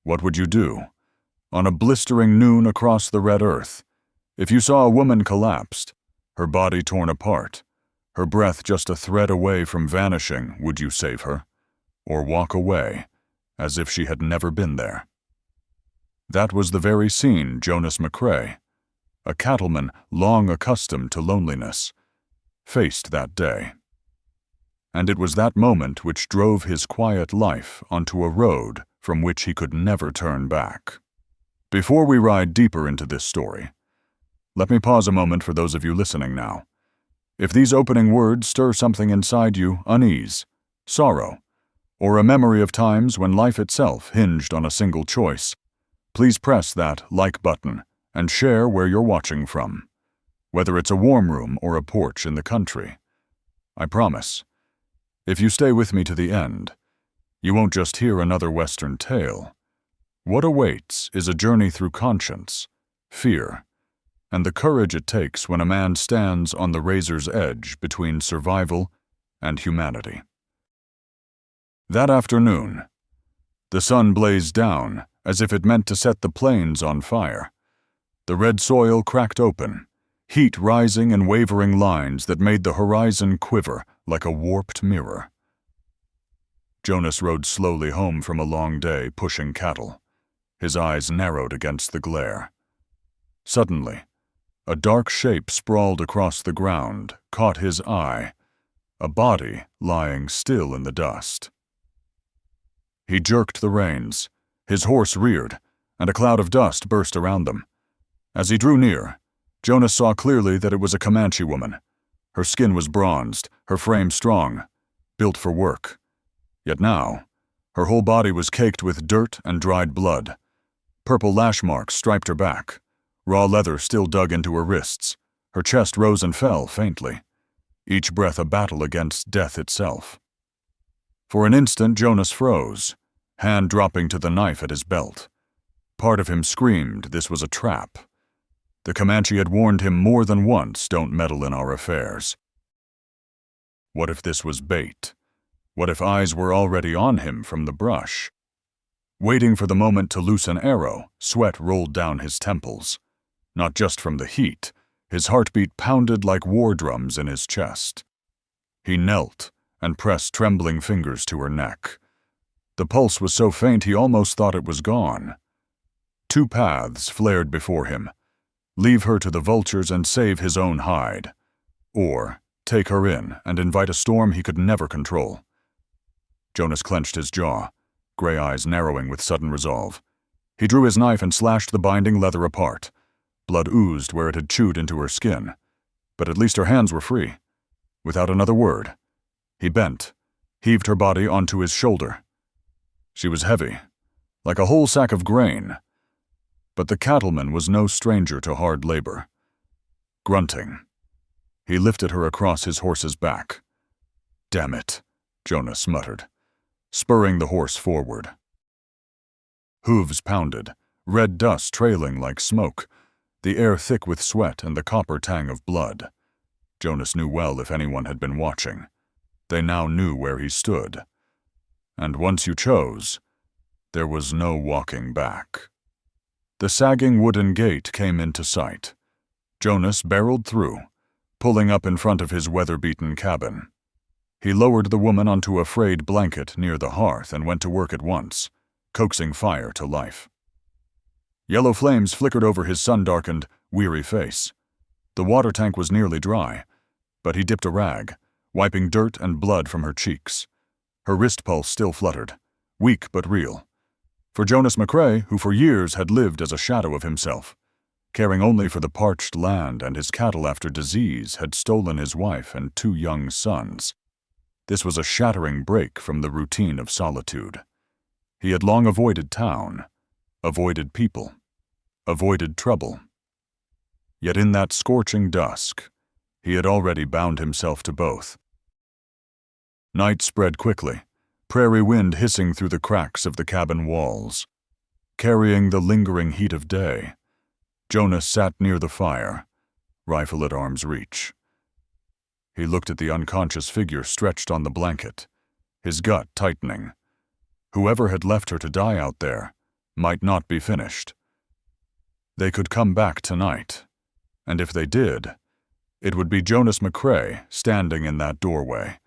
What would you do? On a blistering noon across the red earth, if you saw a woman collapsed, her body torn apart, her breath just a thread away from vanishing, would you save her? Or walk away, as if she had never been there? That was the very scene Jonas McCrae, a cattleman long accustomed to loneliness, faced that day. And it was that moment which drove his quiet life onto a road from which he could never turn back. Before we ride deeper into this story, let me pause a moment for those of you listening now. If these opening words stir something inside you, unease, sorrow, or a memory of times when life itself hinged on a single choice, please press that like button and share where you're watching from, whether it's a warm room or a porch in the country. I promise, if you stay with me to the end, you won't just hear another Western tale. What awaits is a journey through conscience, fear, and the courage it takes when a man stands on the razor's edge between survival and humanity. That afternoon, the sun blazed down as if it meant to set the plains on fire. The red soil cracked open, heat rising in wavering lines that made the horizon quiver like a warped mirror. Jonas rode slowly home from a long day pushing cattle, his eyes narrowed against the glare. Suddenly, a dark shape sprawled across the ground, caught his eye, a body lying still in the dust. He jerked the reins, his horse reared, and a cloud of dust burst around them. As he drew near, Jonas saw clearly that it was a Comanche woman. Her skin was bronzed, her frame strong, built for work. Yet now, her whole body was caked with dirt and dried blood. Purple lash marks striped her back. Raw leather still dug into her wrists. Her chest rose and fell faintly, each breath a battle against death itself. For an instant, Jonas froze, hand dropping to the knife at his belt. Part of him screamed this was a trap. The Comanche had warned him more than once, don't meddle in our affairs. What if this was bait? What if eyes were already on him from the brush? Waiting for the moment to loose an arrow, sweat rolled down his temples. Not just from the heat, his heartbeat pounded like war drums in his chest. He knelt and pressed trembling fingers to her neck. The pulse was so faint he almost thought it was gone. Two paths flared before him: leave her to the vultures and save his own hide, or take her in and invite a storm he could never control. Jonas clenched his jaw, gray eyes narrowing with sudden resolve. He drew his knife and slashed the binding leather apart. Blood oozed where it had chewed into her skin, but at least her hands were free. Without another word, he bent, heaved her body onto his shoulder. She was heavy, like a whole sack of grain, but the cattleman was no stranger to hard labor. Grunting, he lifted her across his horse's back. "Damn it," Jonas muttered, spurring the horse forward. Hooves pounded, red dust trailing like smoke, the air thick with sweat and the copper tang of blood. Jonas knew well if anyone had been watching. They now knew where he stood. And once you chose, there was no walking back. The sagging wooden gate came into sight. Jonas barreled through, pulling up in front of his weather-beaten cabin. He lowered the woman onto a frayed blanket near the hearth and went to work at once, coaxing fire to life. Yellow flames flickered over his sun-darkened, weary face. The water tank was nearly dry, but he dipped a rag, wiping dirt and blood from her cheeks. Her wrist pulse still fluttered, weak but real. For Jonas McCrae, who for years had lived as a shadow of himself, caring only for the parched land and his cattle after disease had stolen his wife and 2 young sons. This was a shattering break from the routine of solitude. He had long avoided town, avoided people, avoided trouble. Yet in that scorching dusk, he had already bound himself to both. Night spread quickly, prairie wind hissing through the cracks of the cabin walls. Carrying the lingering heat of day, Jonas sat near the fire, rifle at arm's reach. He looked at the unconscious figure stretched on the blanket, his gut tightening. Whoever had left her to die out there might not be finished. They could come back tonight, and if they did, it would be Jonas McCrae standing in that doorway,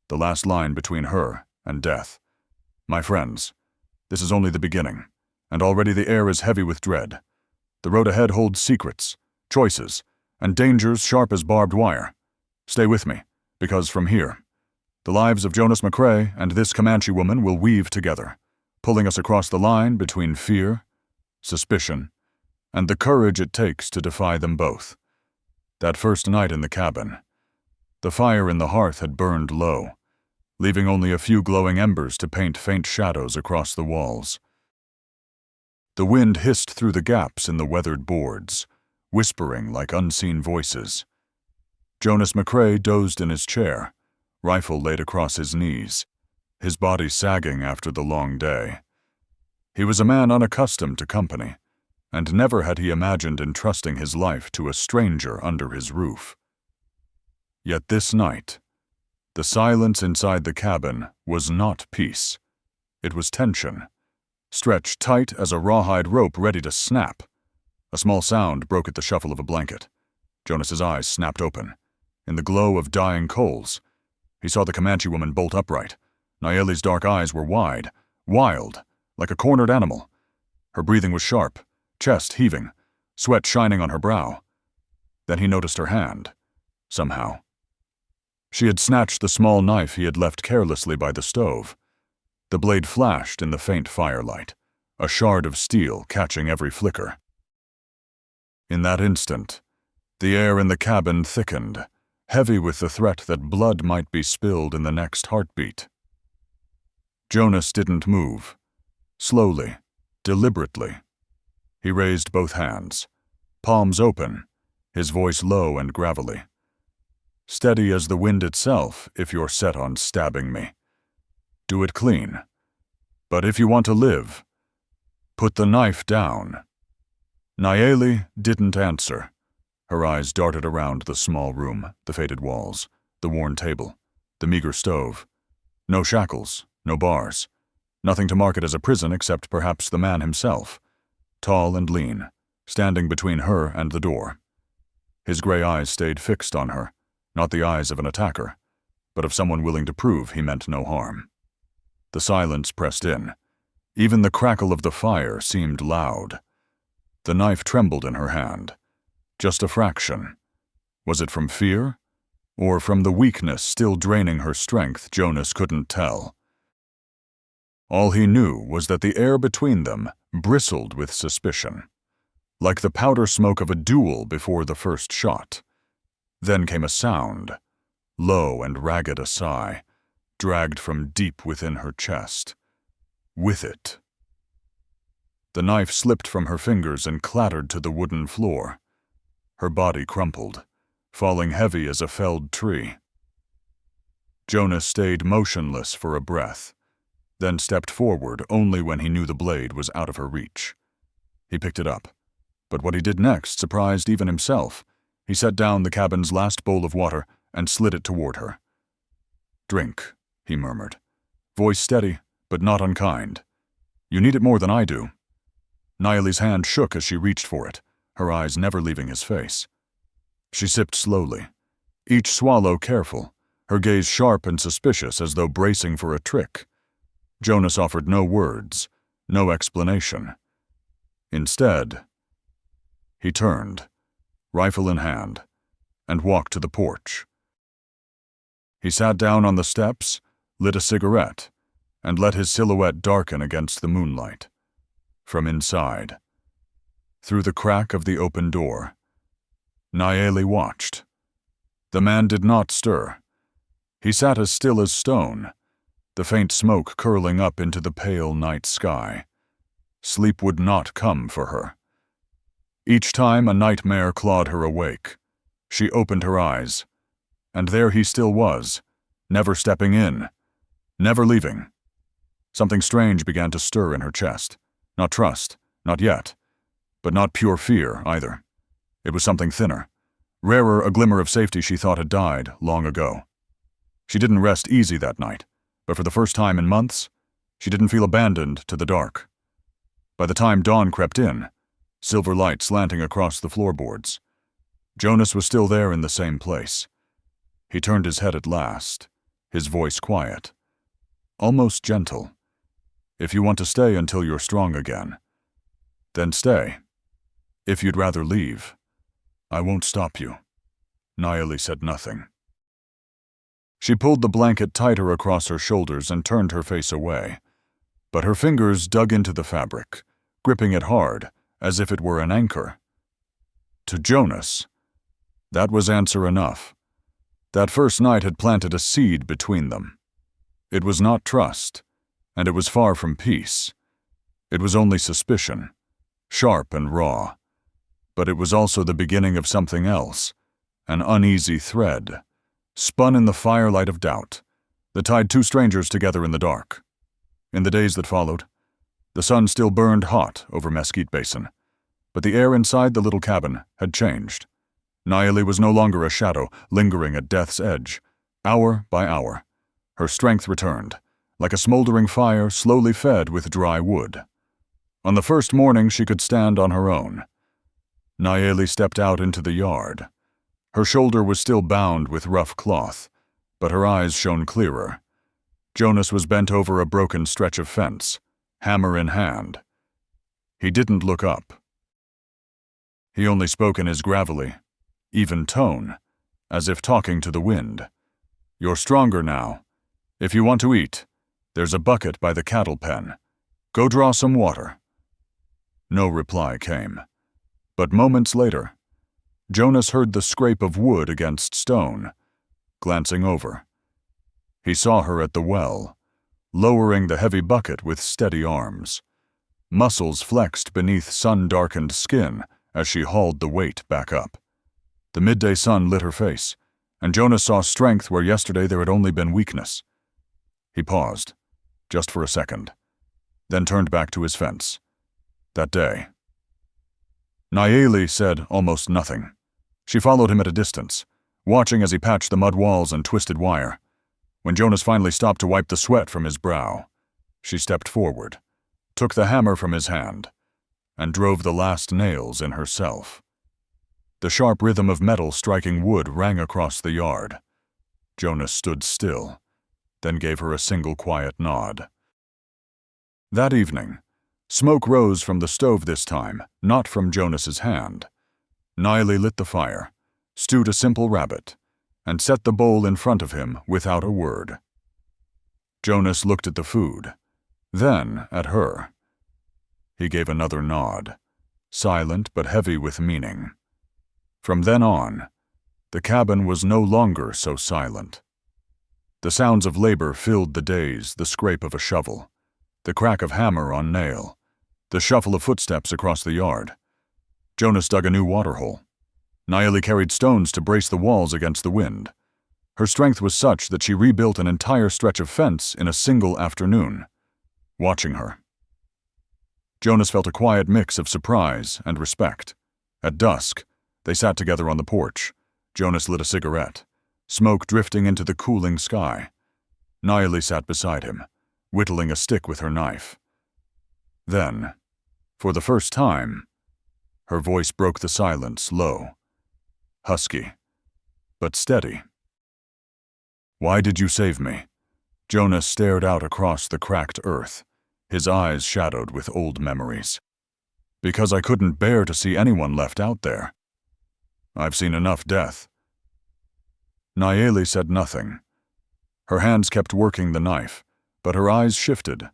the last line between her and death. My friends, this is only the beginning, and already the air is heavy with dread. The road ahead holds secrets, choices, and dangers sharp as barbed wire. Stay with me, because from here, the lives of Jonas McCrae and this Comanche woman will weave together, pulling us across the line between fear, suspicion, and the courage it takes to defy them both. That first night in the cabin, the fire in the hearth had burned low, leaving only a few glowing embers to paint faint shadows across the walls. The wind hissed through the gaps in the weathered boards, whispering like unseen voices. Jonas McCrae dozed in his chair, rifle laid across his knees, his body sagging after the long day. He was a man unaccustomed to company, and never had he imagined entrusting his life to a stranger under his roof. Yet this night, the silence inside the cabin was not peace. It was tension, stretched tight as a rawhide rope ready to snap. A small sound broke at the shuffle of a blanket. Jonas's eyes snapped open. In the glow of dying coals, he saw the Comanche woman bolt upright. Nayeli's dark eyes were wide, wild, like a cornered animal. Her breathing was sharp, chest heaving, sweat shining on her brow. Then he noticed her hand, somehow. She had snatched the small knife he had left carelessly by the stove. The blade flashed in the faint firelight, a shard of steel catching every flicker. In that instant, the air in the cabin thickened, heavy with the threat that blood might be spilled in the next heartbeat. Jonas didn't move. Slowly, deliberately. He raised both hands, palms open, his voice low and gravelly. Steady as the wind itself if you're set on stabbing me. Do it clean. But if you want to live, put the knife down. Nayeli didn't answer. Her eyes darted around the small room, the faded walls, the worn table, the meager stove. No shackles, no bars. Nothing to mark it as a prison except perhaps the man himself, tall and lean, standing between her and the door. His gray eyes stayed fixed on her, not the eyes of an attacker, but of someone willing to prove he meant no harm. The silence pressed in. Even the crackle of the fire seemed loud. The knife trembled in her hand. Just a fraction. Was it from fear? Or from the weakness still draining her strength? Jonas couldn't tell. All he knew was that the air between them bristled with suspicion, like the powder smoke of a duel before the first shot. Then came a sound, low and ragged, a sigh, dragged from deep within her chest. With it, the knife slipped from her fingers and clattered to the wooden floor. Her body crumpled, falling heavy as a felled tree. Jonas stayed motionless for a breath, then stepped forward only when he knew the blade was out of her reach. He picked it up, but what he did next surprised even himself. He set down the cabin's last bowl of water and slid it toward her. "Drink," he murmured, voice steady but not unkind. "You need it more than I do." Nayeli's hand shook as she reached for it, her eyes never leaving his face. She sipped slowly, each swallow careful, her gaze sharp and suspicious as though bracing for a trick. Jonas offered no words, no explanation. Instead, he turned, rifle in hand, and walked to the porch. He sat down on the steps, lit a cigarette, and let his silhouette darken against the moonlight. From inside, through the crack of the open door, Nayeli watched. The man did not stir. He sat as still as stone, the faint smoke curling up into the pale night sky. Sleep would not come for her. Each time a nightmare clawed her awake, she opened her eyes, and there he still was, never stepping in, never leaving. Something strange began to stir in her chest. Not trust, not yet, but not pure fear either. It was something thinner, rarer, a glimmer of safety she thought had died long ago. She didn't rest easy that night, but for the first time in months, she didn't feel abandoned to the dark. By the time dawn crept in, silver light slanting across the floorboards, Jonas was still there in the same place. He turned his head at last, his voice quiet, almost gentle. If you want to stay until you're strong again, then stay. If you'd rather leave, I won't stop you. Nayeli said nothing. She pulled the blanket tighter across her shoulders and turned her face away, but her fingers dug into the fabric, gripping it hard, as if it were an anchor. To Jonas, that was answer enough. That first night had planted a seed between them. It was not trust, and it was far from peace. It was only suspicion, sharp and raw. But it was also the beginning of something else, an uneasy thread, spun in the firelight of doubt, that tied two strangers together in the dark. In the days that followed, the sun still burned hot over Mesquite Basin, but the air inside the little cabin had changed. Nayeli was no longer a shadow lingering at death's edge. Hour by hour, her strength returned, like a smoldering fire slowly fed with dry wood. On the first morning she could stand on her own. Nayeli stepped out into the yard. Her shoulder was still bound with rough cloth, but her eyes shone clearer. Jonas was bent over a broken stretch of fence, hammer in hand. He didn't look up. He only spoke in his gravelly, even tone, as if talking to the wind. You're stronger now. If you want to eat, there's a bucket by the cattle pen. Go draw some water. No reply came. But moments later, Jonas heard the scrape of wood against stone. Glancing over, he saw her at the well, lowering the heavy bucket with steady arms. Muscles flexed beneath sun-darkened skin as she hauled the weight back up. The midday sun lit her face, and Jonas saw strength where yesterday there had only been weakness. He paused, just for a second, then turned back to his fence. That day, Nayeli said almost nothing. She followed him at a distance, watching as he patched the mud walls and twisted wire. When Jonas finally stopped to wipe the sweat from his brow, she stepped forward, took the hammer from his hand, and drove the last nails in herself. The sharp rhythm of metal striking wood rang across the yard. Jonas stood still, then gave her a single quiet nod. That evening, smoke rose from the stove this time, not from Jonas's hand. Nayeli lit the fire, stewed a simple rabbit, and set the bowl in front of him without a word. Jonas looked at the food, then at her. He gave another nod, silent but heavy with meaning. From then on, the cabin was no longer so silent. The sounds of labor filled the days, the scrape of a shovel, the crack of hammer on nail, the shuffle of footsteps across the yard. Jonas dug a new waterhole. Nayeli carried stones to brace the walls against the wind. Her strength was such that she rebuilt an entire stretch of fence in a single afternoon. Watching her, Jonas felt a quiet mix of surprise and respect. At dusk, they sat together on the porch. Jonas lit a cigarette, smoke drifting into the cooling sky. Nayeli sat beside him, whittling a stick with her knife. Then, for the first time, her voice broke the silence, low, husky, but steady. Why did you save me? Jonas stared out across the cracked earth, his eyes shadowed with old memories. Because I couldn't bear to see anyone left out there. I've seen enough death. Nayeli said nothing. Her hands kept working the knife, but her eyes shifted,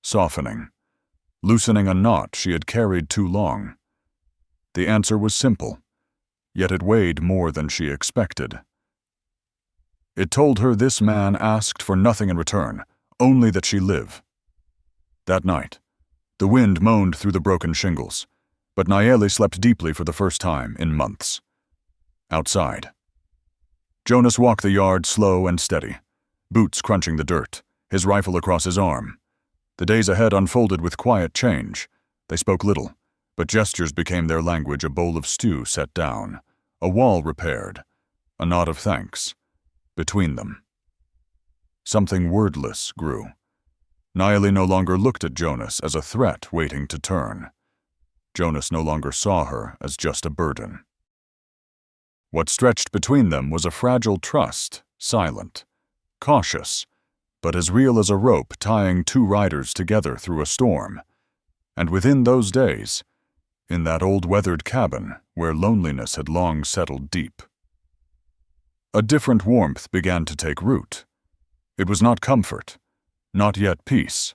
softening, loosening a knot she had carried too long. The answer was simple, yet it weighed more than she expected. It told her this man asked for nothing in return, only that she live. That night, the wind moaned through the broken shingles, but Nayeli slept deeply for the first time in months. Outside, Jonas walked the yard slow and steady, boots crunching the dirt, his rifle across his arm. The days ahead unfolded with quiet change. They spoke little, but gestures became their language, a bowl of stew set down, a wall repaired, a nod of thanks. Between them, something wordless grew. Nayeli no longer looked at Jonas as a threat waiting to turn. Jonas no longer saw her as just a burden. What stretched between them was a fragile trust, silent, cautious, but as real as a rope tying two riders together through a storm. And within those days, in that old weathered cabin where loneliness had long settled deep, a different warmth began to take root. It was not comfort, not yet peace,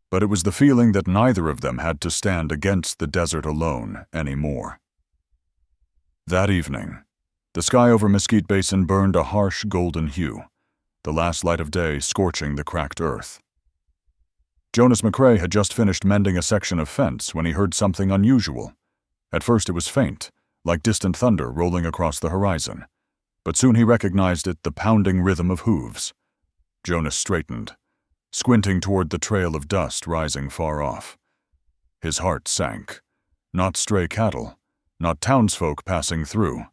but it was the feeling that neither of them had to stand against the desert alone anymore. That evening, the sky over Mesquite Basin burned a harsh golden hue, the last light of day scorching the cracked earth. Jonas McCrae had just finished mending a section of fence when he heard something unusual. At first it was faint, like distant thunder rolling across the horizon, but soon he recognized it, the pounding rhythm of hooves. Jonas straightened, squinting toward the trail of dust rising far off. His heart sank. Not stray cattle, not townsfolk passing through.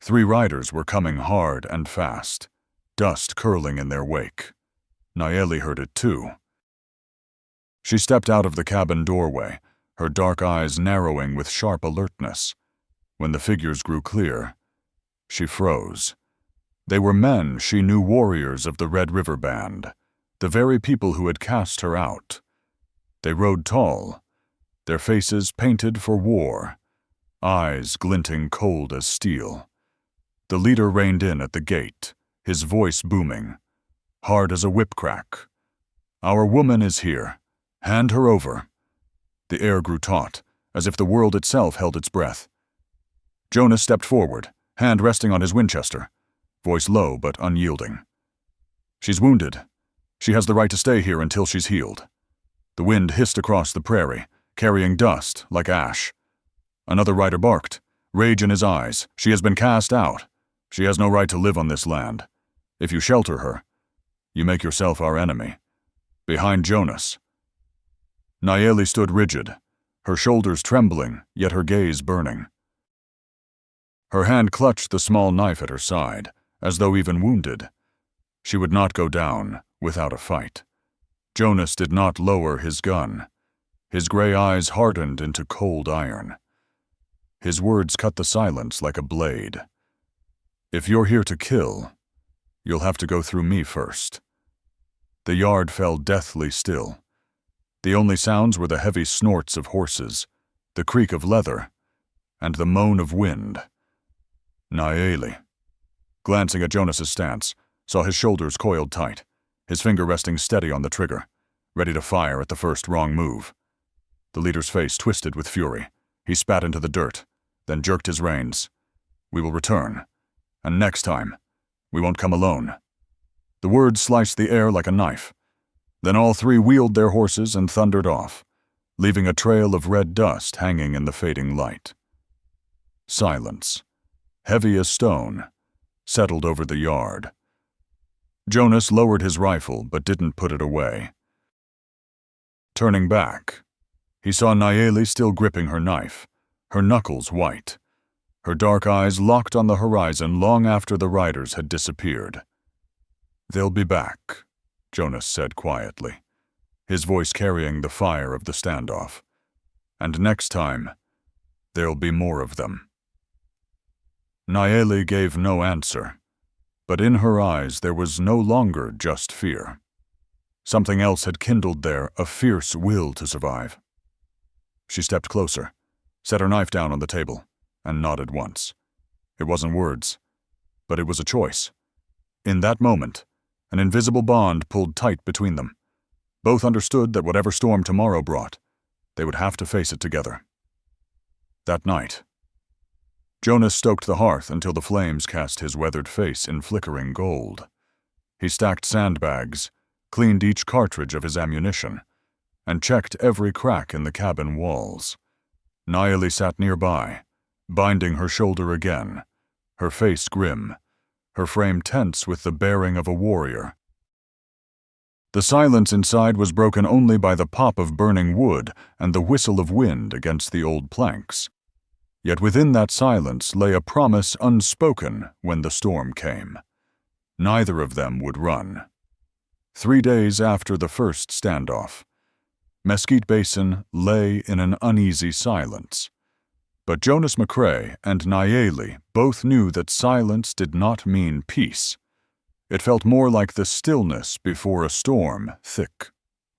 3 riders were coming hard and fast, dust curling in their wake. Nayeli heard it too. She stepped out of the cabin doorway, her dark eyes narrowing with sharp alertness. When the figures grew clear, she froze. They were men she knew, warriors of the Red River Band, the very people who had cast her out. They rode tall, their faces painted for war, eyes glinting cold as steel. The leader reined in at the gate, his voice booming, hard as a whip crack. "Our woman is here. Hand her over." The air grew taut, as if the world itself held its breath. Jonas stepped forward, hand resting on his Winchester, voice low but unyielding. "She's wounded. She has the right to stay here until she's healed." The wind hissed across the prairie, carrying dust like ash. Another rider barked, rage in his eyes. "She has been cast out. She has no right to live on this land. If you shelter her, you make yourself our enemy." Behind Jonas, Nayeli stood rigid, her shoulders trembling, yet her gaze burning. Her hand clutched the small knife at her side, as though even wounded. She would not go down without a fight. Jonas did not lower his gun. His gray eyes hardened into cold iron. His words cut the silence like a blade. "If you're here to kill, you'll have to go through me first." The yard fell deathly still. The only sounds were the heavy snorts of horses, the creak of leather, and the moan of wind. Nayeli, glancing at Jonas's stance, saw his shoulders coiled tight, his finger resting steady on the trigger, ready to fire at the first wrong move. The leader's face twisted with fury. He spat into the dirt, then jerked his reins. "We will return. And next time, we won't come alone." The words sliced the air like a knife. Then all 3 wheeled their horses and thundered off, leaving a trail of red dust hanging in the fading light. Silence, heavy as stone, settled over the yard. Jonas lowered his rifle but didn't put it away. Turning back, he saw Nayeli still gripping her knife, her knuckles white, her dark eyes locked on the horizon long after the riders had disappeared. "They'll be back," Jonas said quietly, his voice carrying the fire of the standoff. "And next time, there'll be more of them." Nayeli gave no answer, but in her eyes there was no longer just fear. Something else had kindled there, a fierce will to survive. She stepped closer, set her knife down on the table, and nodded once. It wasn't words, but it was a choice. In that moment, an invisible bond pulled tight between them. Both understood that whatever storm tomorrow brought, they would have to face it together. That night, Jonas stoked the hearth until the flames cast his weathered face in flickering gold. He stacked sandbags, cleaned each cartridge of his ammunition, and checked every crack in the cabin walls. Nayeli sat nearby, binding her shoulder again, her face grim, her frame tense with the bearing of a warrior. The silence inside was broken only by the pop of burning wood and the whistle of wind against the old planks. Yet within that silence lay a promise unspoken when the storm came. Neither of them would run. 3 days after the first standoff. Mesquite Basin lay in an uneasy silence. But Jonas McCrae and Nayeli both knew that silence did not mean peace. It felt more like the stillness before a storm, thick,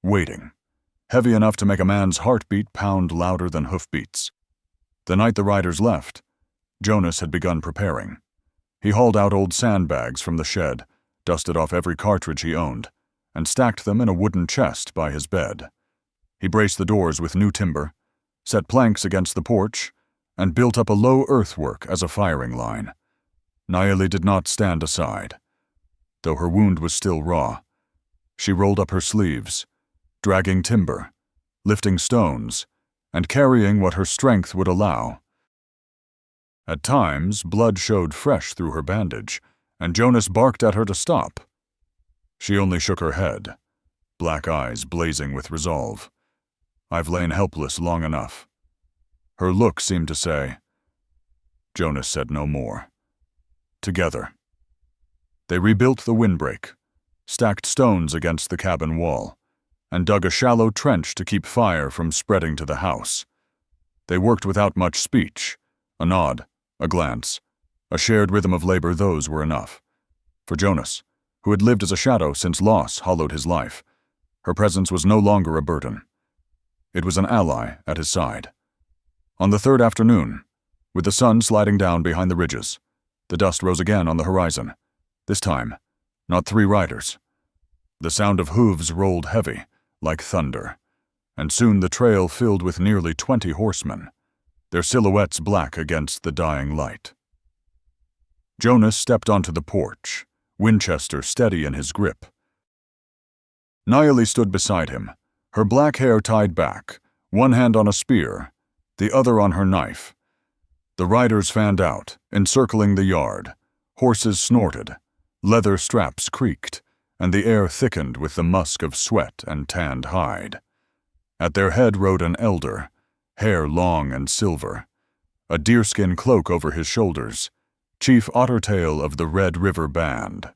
waiting, heavy enough to make a man's heartbeat pound louder than hoofbeats. The night the riders left, Jonas had begun preparing. He hauled out old sandbags from the shed, dusted off every cartridge he owned, and stacked them in a wooden chest by his bed. He braced the doors with new timber, set planks against the porch, and built up a low earthwork as a firing line. Nayeli did not stand aside. Though her wound was still raw, she rolled up her sleeves, dragging timber, lifting stones, and carrying what her strength would allow. At times, blood showed fresh through her bandage, and Jonas barked at her to stop. She only shook her head, black eyes blazing with resolve. "I've lain helpless long enough." Her look seemed to say. Jonas said no more. Together. They rebuilt the windbreak, stacked stones against the cabin wall, and dug a shallow trench to keep fire from spreading to the house. They worked without much speech. A nod, a glance, a shared rhythm of labor, those were enough. For Jonas, who had lived as a shadow since loss hollowed his life, her presence was no longer a burden. It was an ally at his side. On the third afternoon, with the sun sliding down behind the ridges, the dust rose again on the horizon. This time, not 3 riders. The sound of hooves rolled heavy, like thunder, and soon the trail filled with nearly 20 horsemen, their silhouettes black against the dying light. Jonas stepped onto the porch, Winchester steady in his grip. Nayeli stood beside him, her black hair tied back, one hand on a spear, the other on her knife. The riders fanned out, encircling the yard. Horses snorted, leather straps creaked, and the air thickened with the musk of sweat and tanned hide. At their head rode an elder, hair long and silver, a deerskin cloak over his shoulders, Chief Ottertail of the Red River Band.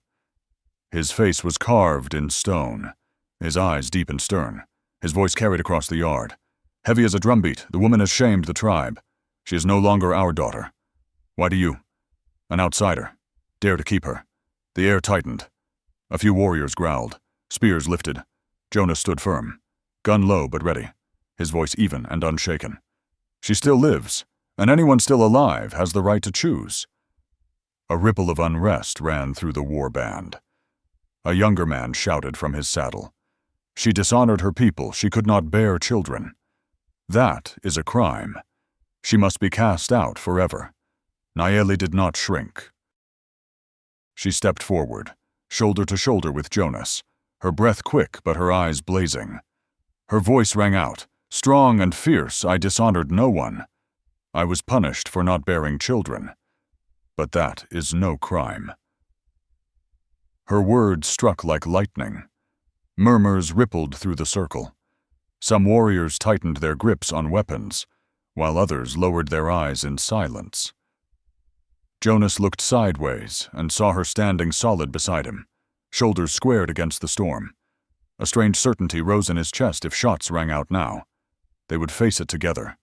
His face was carved in stone, his eyes deep and stern, his voice carried across the yard. Heavy as a drumbeat, the woman has shamed the tribe. She is no longer our daughter. Why do you, an outsider, dare to keep her? The air tightened. A few warriors growled, spears lifted. Jonas stood firm, gun low but ready, his voice even and unshaken. She still lives, and anyone still alive has the right to choose. A ripple of unrest ran through the war band. A younger man shouted from his saddle. She dishonored her people, she could not bear children. That is a crime. She must be cast out forever. Nayeli did not shrink. She stepped forward, shoulder to shoulder with Jonas, her breath quick but her eyes blazing. Her voice rang out, strong and fierce. I dishonored no one. I was punished for not bearing children. But that is no crime. Her words struck like lightning. Murmurs rippled through the circle. Some warriors tightened their grips on weapons, while others lowered their eyes in silence. Jonas looked sideways and saw her standing solid beside him, shoulders squared against the storm. A strange certainty rose in his chest. If shots rang out now, they would face it together.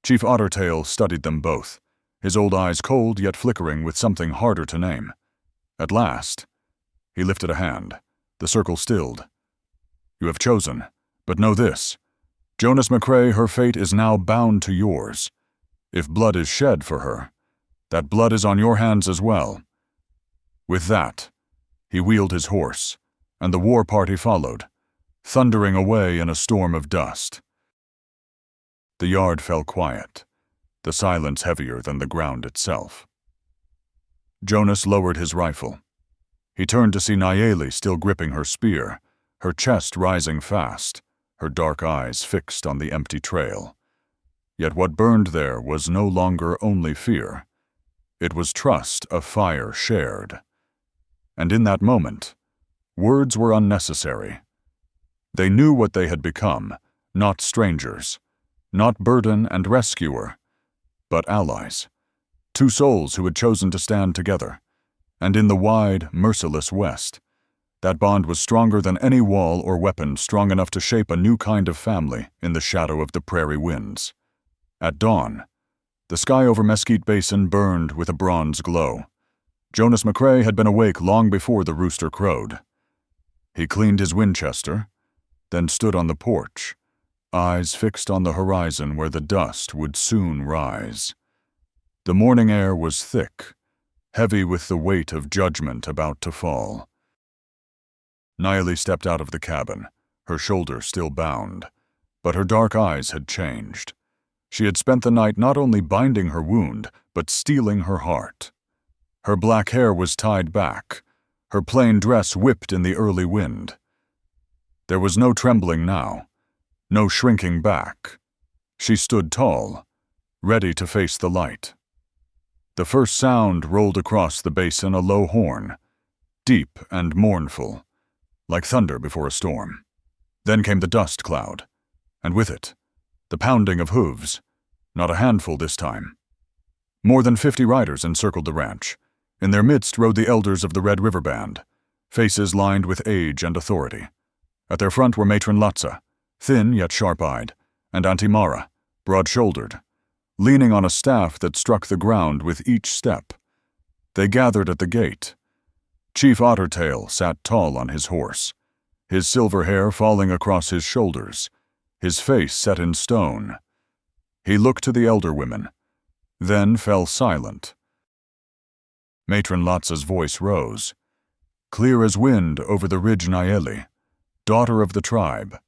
Chief Ottertail studied them both, his old eyes cold yet flickering with something harder to name. At last, he lifted a hand. The circle stilled. You have chosen, but know this. Jonas McCrae, her fate is now bound to yours. If blood is shed for her, that blood is on your hands as well. With that, he wheeled his horse, and the war party followed, thundering away in a storm of dust. The yard fell quiet, the silence heavier than the ground itself. Jonas lowered his rifle. He turned to see Nayeli still gripping her spear, her chest rising fast, her dark eyes fixed on the empty trail. Yet what burned there was no longer only fear. It was trust, a fire shared. And in that moment, words were unnecessary. They knew what they had become, not strangers, not burden and rescuer, but allies. 2 souls who had chosen to stand together. And in the wide, merciless West, That bond was stronger than any wall or weapon strong enough to shape a new kind of family in the shadow of the prairie winds. At dawn, the sky over Mesquite Basin burned with a bronze glow. Jonas McCrae had been awake long before the rooster crowed. He cleaned his Winchester, then stood on the porch, eyes fixed on the horizon where the dust would soon rise. The morning air was thick, heavy with the weight of judgment about to fall. Nayeli stepped out of the cabin, her shoulder still bound, but her dark eyes had changed. She had spent the night not only binding her wound, but steeling her heart. Her black hair was tied back, her plain dress whipped in the early wind. There was no trembling now, no shrinking back. She stood tall, ready to face the light. The first sound rolled across the basin, a low horn, deep and mournful, like thunder before a storm. Then came the dust cloud, and with it, the pounding of hooves, not a handful this time. More than 50 riders encircled the ranch. In their midst rode the elders of the Red River Band, faces lined with age and authority. At their front were Matron Latza, thin yet sharp-eyed, and Auntie Mara, broad-shouldered, leaning on a staff that struck the ground with each step. They gathered at the gate. Chief Ottertail sat tall on his horse, his silver hair falling across his shoulders, his face set in stone. He looked to the elder women, then fell silent. Matron Latza's voice rose, clear as wind over the ridge. Nayeli, daughter of the tribe,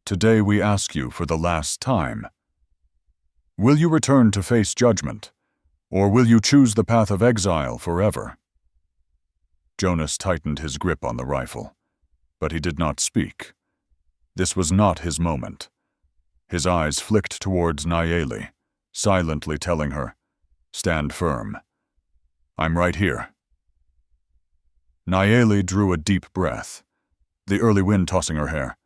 today we ask you for the last time. Will you return to face judgment, or will you choose the path of exile forever? Jonas tightened his grip on the rifle, but he did not speak. This was not his moment. His eyes flicked towards Nayeli, silently telling her, "Stand firm. I'm right here." Nayeli drew a deep breath, the early wind tossing her hair.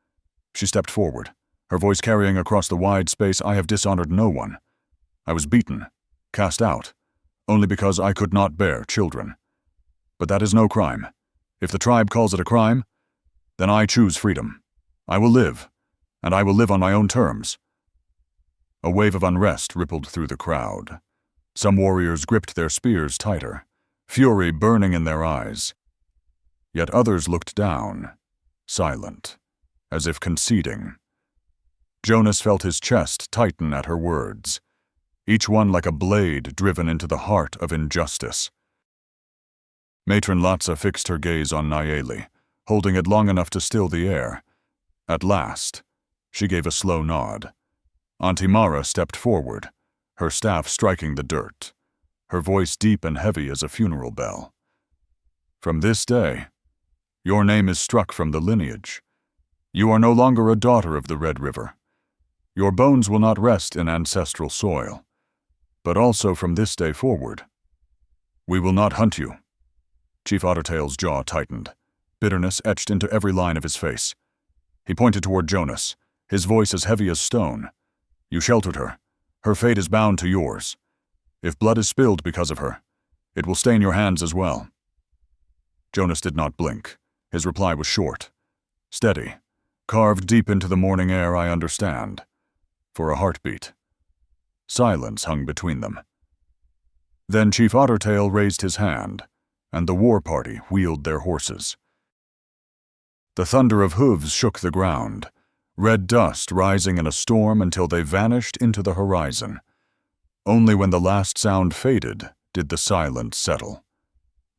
She stepped forward, her voice carrying across the wide space, "I have dishonored no one. I was beaten, cast out, only because I could not bear children. But that is no crime. If the tribe calls it a crime, then I choose freedom. I will live, and I will live on my own terms." A wave of unrest rippled through the crowd. Some warriors gripped their spears tighter, fury burning in their eyes. Yet others looked down, silent, as if conceding. Jonas felt his chest tighten at her words, each one like a blade driven into the heart of injustice. Matron Latza fixed her gaze on Nayeli, holding it long enough to still the air. At last, she gave a slow nod. Auntie Mara stepped forward, her staff striking the dirt, her voice deep and heavy as a funeral bell. "From this day, your name is struck from the lineage. You are no longer a daughter of the Red River. Your bones will not rest in ancestral soil. But also from this day forward, we will not hunt you." Chief Ottertail's jaw tightened, bitterness etched into every line of his face. He pointed toward Jonas, his voice as heavy as stone. "You sheltered her. Her fate is bound to yours. If blood is spilled because of her, it will stain your hands as well." Jonas did not blink. His reply was short, steady, carved deep into the morning air. "I understand." For a heartbeat. Silence hung between them. Then Chief Ottertail raised his hand, and the war party wheeled their horses. The thunder of hooves shook the ground, red dust rising in a storm until they vanished into the horizon. Only when the last sound faded did the silence settle.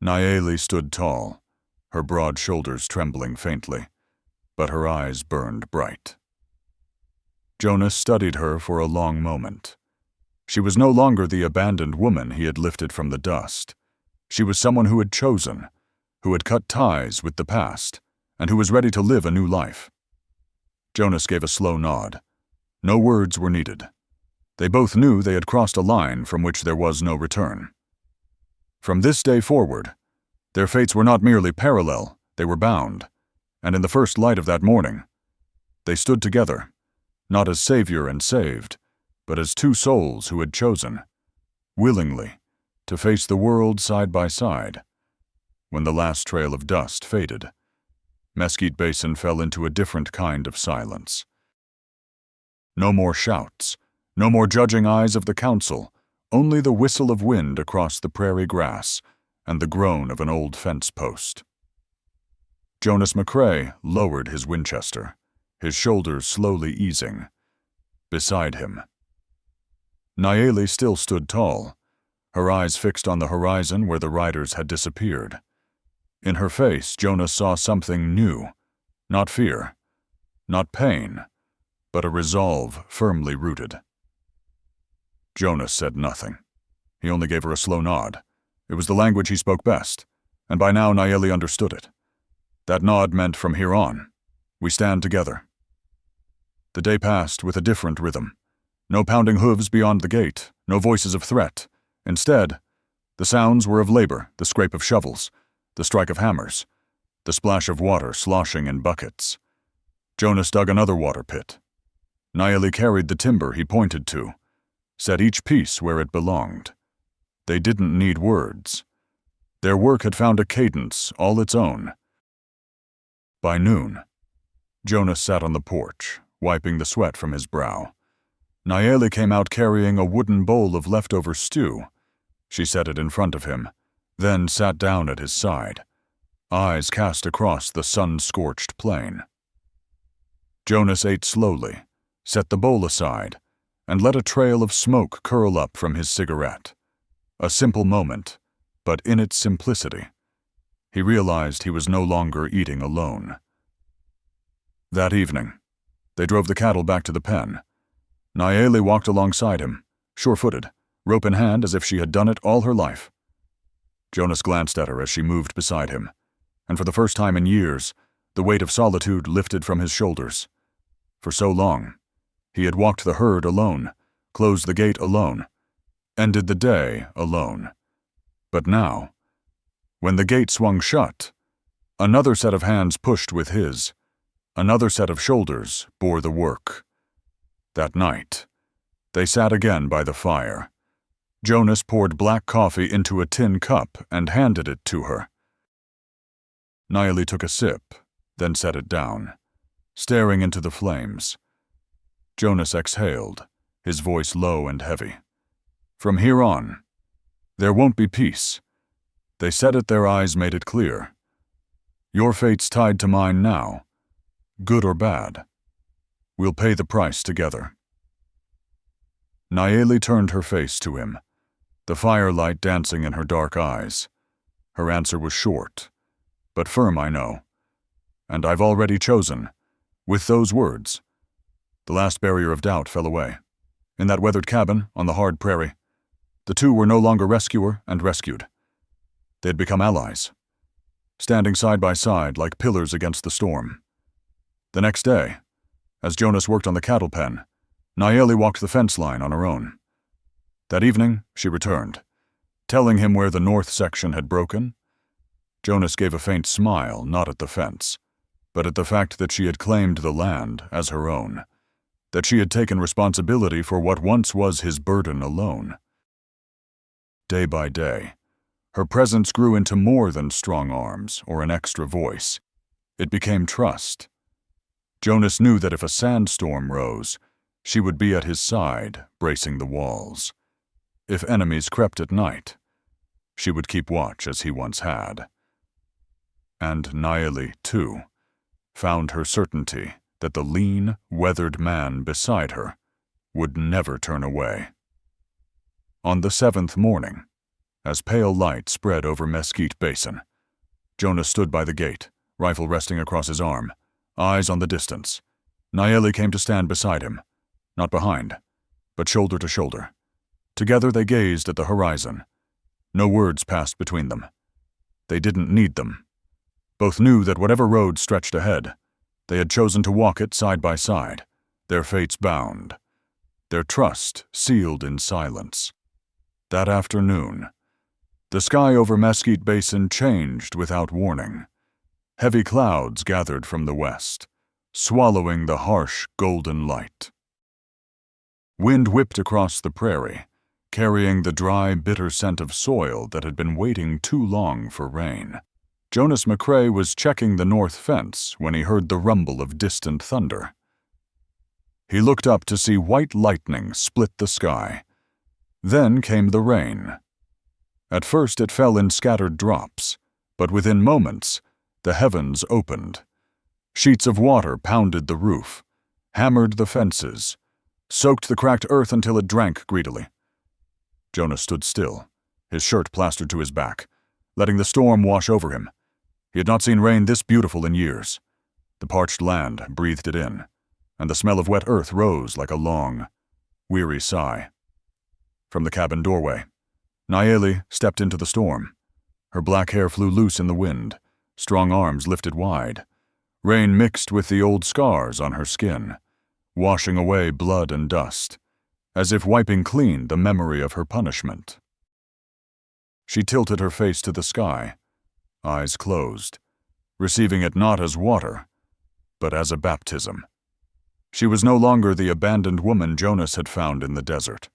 Nayeli stood tall, her broad shoulders trembling faintly, but her eyes burned bright. Jonas studied her for a long moment. She was no longer the abandoned woman he had lifted from the dust. She was someone who had chosen, who had cut ties with the past, and who was ready to live a new life. Jonas gave a slow nod. No words were needed. They both knew they had crossed a line from which there was no return. From this day forward, their fates were not merely parallel, they were bound, and in the first light of that morning, they stood together, not as savior and saved, but as two souls who had chosen, willingly, to face the world side by side. When the last trail of dust faded, Mesquite Basin fell into a different kind of silence. No more shouts, no more judging eyes of the council, only the whistle of wind across the prairie grass and the groan of an old fence post. Jonas McCrae lowered his Winchester, his shoulders slowly easing. Beside him, Nayeli still stood tall, her eyes fixed on the horizon where the riders had disappeared. In her face, Jonas saw something new, not fear, not pain, but a resolve firmly rooted. Jonas said nothing. He only gave her a slow nod. It was the language he spoke best, and by now Nayeli understood it. That nod meant from here on, we stand together. The day passed with a different rhythm. No pounding hooves beyond the gate, no voices of threat. Instead, the sounds were of labor, the scrape of shovels, the strike of hammers, the splash of water sloshing in buckets. Jonas dug another water pit. Nayeli carried the timber he pointed to, set each piece where it belonged. They didn't need words. Their work had found a cadence all its own. By noon, Jonas sat on the porch, wiping the sweat from his brow. Nayeli came out carrying a wooden bowl of leftover stew. She set it in front of him, then sat down at his side, eyes cast across the sun-scorched plain. Jonas ate slowly, set the bowl aside, and let a trail of smoke curl up from his cigarette. A simple moment, but in its simplicity, he realized he was no longer eating alone. That evening, they drove the cattle back to the pen. Nayeli walked alongside him, sure-footed, rope in hand as if she had done it all her life. Jonas glanced at her as she moved beside him, and for the first time in years, the weight of solitude lifted from his shoulders. For so long, he had walked the herd alone, closed the gate alone, ended the day alone. But now, when the gate swung shut, another set of hands pushed with his, another set of shoulders bore the work. That night, they sat again by the fire. Jonas poured black coffee into a tin cup and handed it to her. Nayeli took a sip, then set it down, staring into the flames. Jonas exhaled, his voice low and heavy. From here on, there won't be peace. They said it, their eyes made it clear. Your fate's tied to mine now, good or bad. We'll pay the price together. Nayeli turned her face to him, the firelight dancing in her dark eyes. Her answer was short, but firm, I know. And I've already chosen, with those words. The last barrier of doubt fell away. In that weathered cabin on the hard prairie, the two were no longer rescuer and rescued. They had become allies, standing side by side like pillars against the storm. The next day, as Jonas worked on the cattle pen, Nayeli walked the fence line on her own. That evening, she returned, telling him where the north section had broken. Jonas gave a faint smile, not at the fence, but at the fact that she had claimed the land as her own, that she had taken responsibility for what once was his burden alone. Day by day, her presence grew into more than strong arms or an extra voice. It became trust. Jonas knew that if a sandstorm rose, she would be at his side, bracing the walls. If enemies crept at night, she would keep watch as he once had. And Nayeli, too, found her certainty that the lean, weathered man beside her would never turn away. On the 7th morning, as pale light spread over Mesquite Basin, Jonas stood by the gate, rifle resting across his arm, eyes on the distance. Nayeli came to stand beside him, not behind, but shoulder to shoulder. Together they gazed at the horizon. No words passed between them. They didn't need them. Both knew that whatever road stretched ahead, they had chosen to walk it side by side, their fates bound, their trust sealed in silence. That afternoon, the sky over Mesquite Basin changed without warning. Heavy clouds gathered from the west, swallowing the harsh golden light. Wind whipped across the prairie, carrying the dry, bitter scent of soil that had been waiting too long for rain. Jonas McCrae was checking the north fence when he heard the rumble of distant thunder. He looked up to see white lightning split the sky. Then came the rain. At first it fell in scattered drops, but within moments, the heavens opened. Sheets of water pounded the roof, hammered the fences, soaked the cracked earth until it drank greedily. Jonas stood still, his shirt plastered to his back, letting the storm wash over him. He had not seen rain this beautiful in years. The parched land breathed it in, and the smell of wet earth rose like a long, weary sigh. From the cabin doorway, Nayeli stepped into the storm. Her black hair flew loose in the wind, strong arms lifted wide. Rain mixed with the old scars on her skin, washing away blood and dust, as if wiping clean the memory of her punishment. She tilted her face to the sky, eyes closed, receiving it not as water, but as a baptism. She was no longer the abandoned woman Jonas had found in the desert.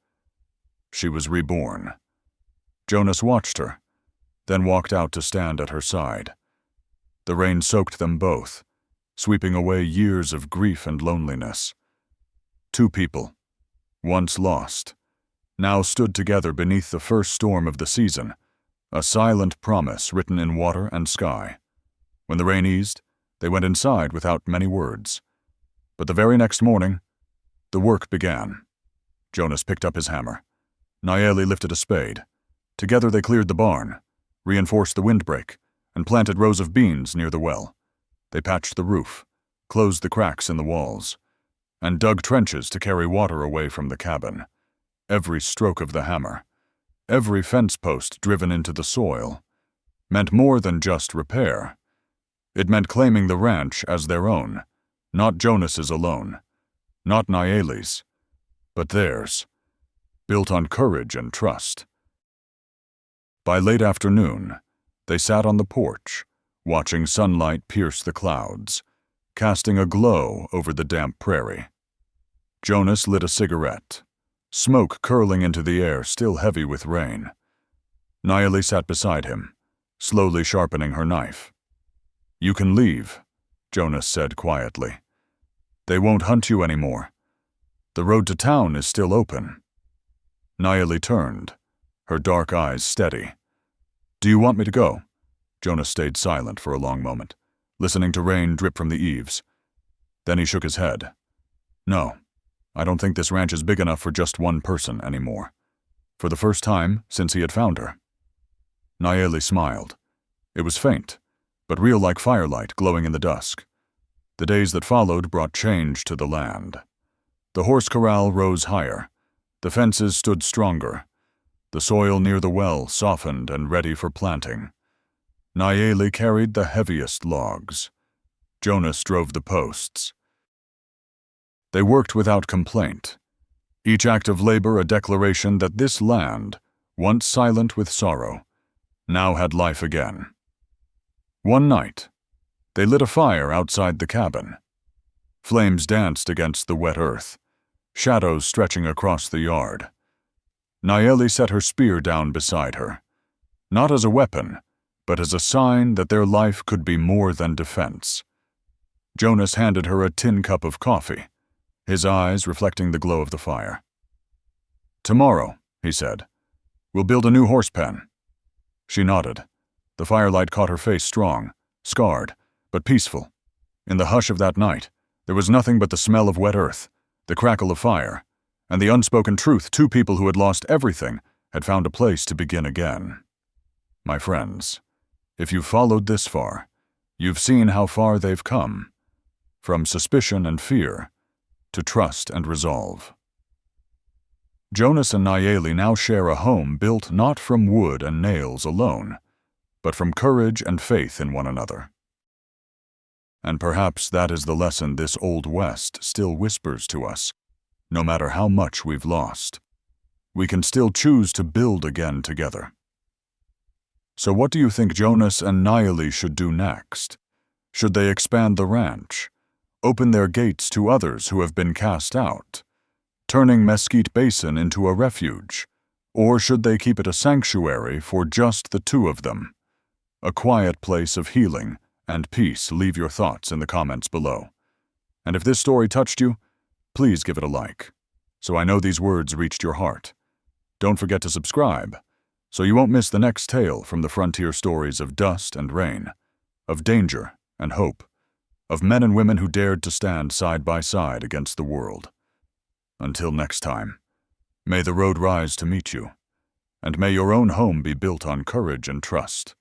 She was reborn. Jonas watched her, then walked out to stand at her side. The rain soaked them both, sweeping away years of grief and loneliness. Two people, once lost, now stood together beneath the first storm of the season, a silent promise written in water and sky. When the rain eased, they went inside without many words. But the very next morning, the work began. Jonas picked up his hammer. Nayeli lifted a spade. Together they cleared the barn, reinforced the windbreak, and planted rows of beans near the well. They patched the roof, closed the cracks in the walls, and dug trenches to carry water away from the cabin. Every stroke of the hammer, every fence post driven into the soil, meant more than just repair. It meant claiming the ranch as their own, not Jonas's alone, not Nayeli's, but theirs, built on courage and trust. By late afternoon, they sat on the porch, watching sunlight pierce the clouds, casting a glow over the damp prairie. Jonas lit a cigarette, smoke curling into the air still heavy with rain. Nayeli sat beside him, slowly sharpening her knife. "You can leave," Jonas said quietly. "They won't hunt you anymore. The road to town is still open." Nayeli turned, her dark eyes steady. "Do you want me to go?" Jonas stayed silent for a long moment, listening to rain drip from the eaves. Then he shook his head. "No, I don't think this ranch is big enough for just one person anymore." For the first time since he had found her. Nayeli smiled. It was faint, but real like firelight glowing in the dusk. The days that followed brought change to the land. The horse corral rose higher. The fences stood stronger. The soil near the well softened and ready for planting. Nayeli carried the heaviest logs. Jonas drove the posts. They worked without complaint, each act of labor a declaration that this land, once silent with sorrow, now had life again. One night, they lit a fire outside the cabin. Flames danced against the wet earth, shadows stretching across the yard. Nayeli set her spear down beside her, not as a weapon, but as a sign that their life could be more than defense. Jonas handed her a tin cup of coffee, his eyes reflecting the glow of the fire. "Tomorrow," he said, "we'll build a new horse pen." She nodded. The firelight caught her face strong, scarred, but peaceful. In the hush of that night, there was nothing but the smell of wet earth, the crackle of fire, and the unspoken truth two people who had lost everything had found a place to begin again. My friends, if you've followed this far, you've seen how far they've come, from suspicion and fear to trust and resolve. Jonas and Nayeli now share a home built not from wood and nails alone, but from courage and faith in one another. And perhaps that is the lesson this Old West still whispers to us. No matter how much we've lost, we can still choose to build again together. So what do you think Jonas and Nayeli should do next? Should they expand the ranch, open their gates to others who have been cast out, turning Mesquite Basin into a refuge, or should they keep it a sanctuary for just the two of them? a quiet place of healing and peace. Leave your thoughts in the comments below. And if this story touched you, please give it a like, so I know these words reached your heart. Don't forget to subscribe, so you won't miss the next tale from the frontier stories of dust and rain, of danger and hope, of men and women who dared to stand side by side against the world. Until next time, may the road rise to meet you, and may your own home be built on courage and trust.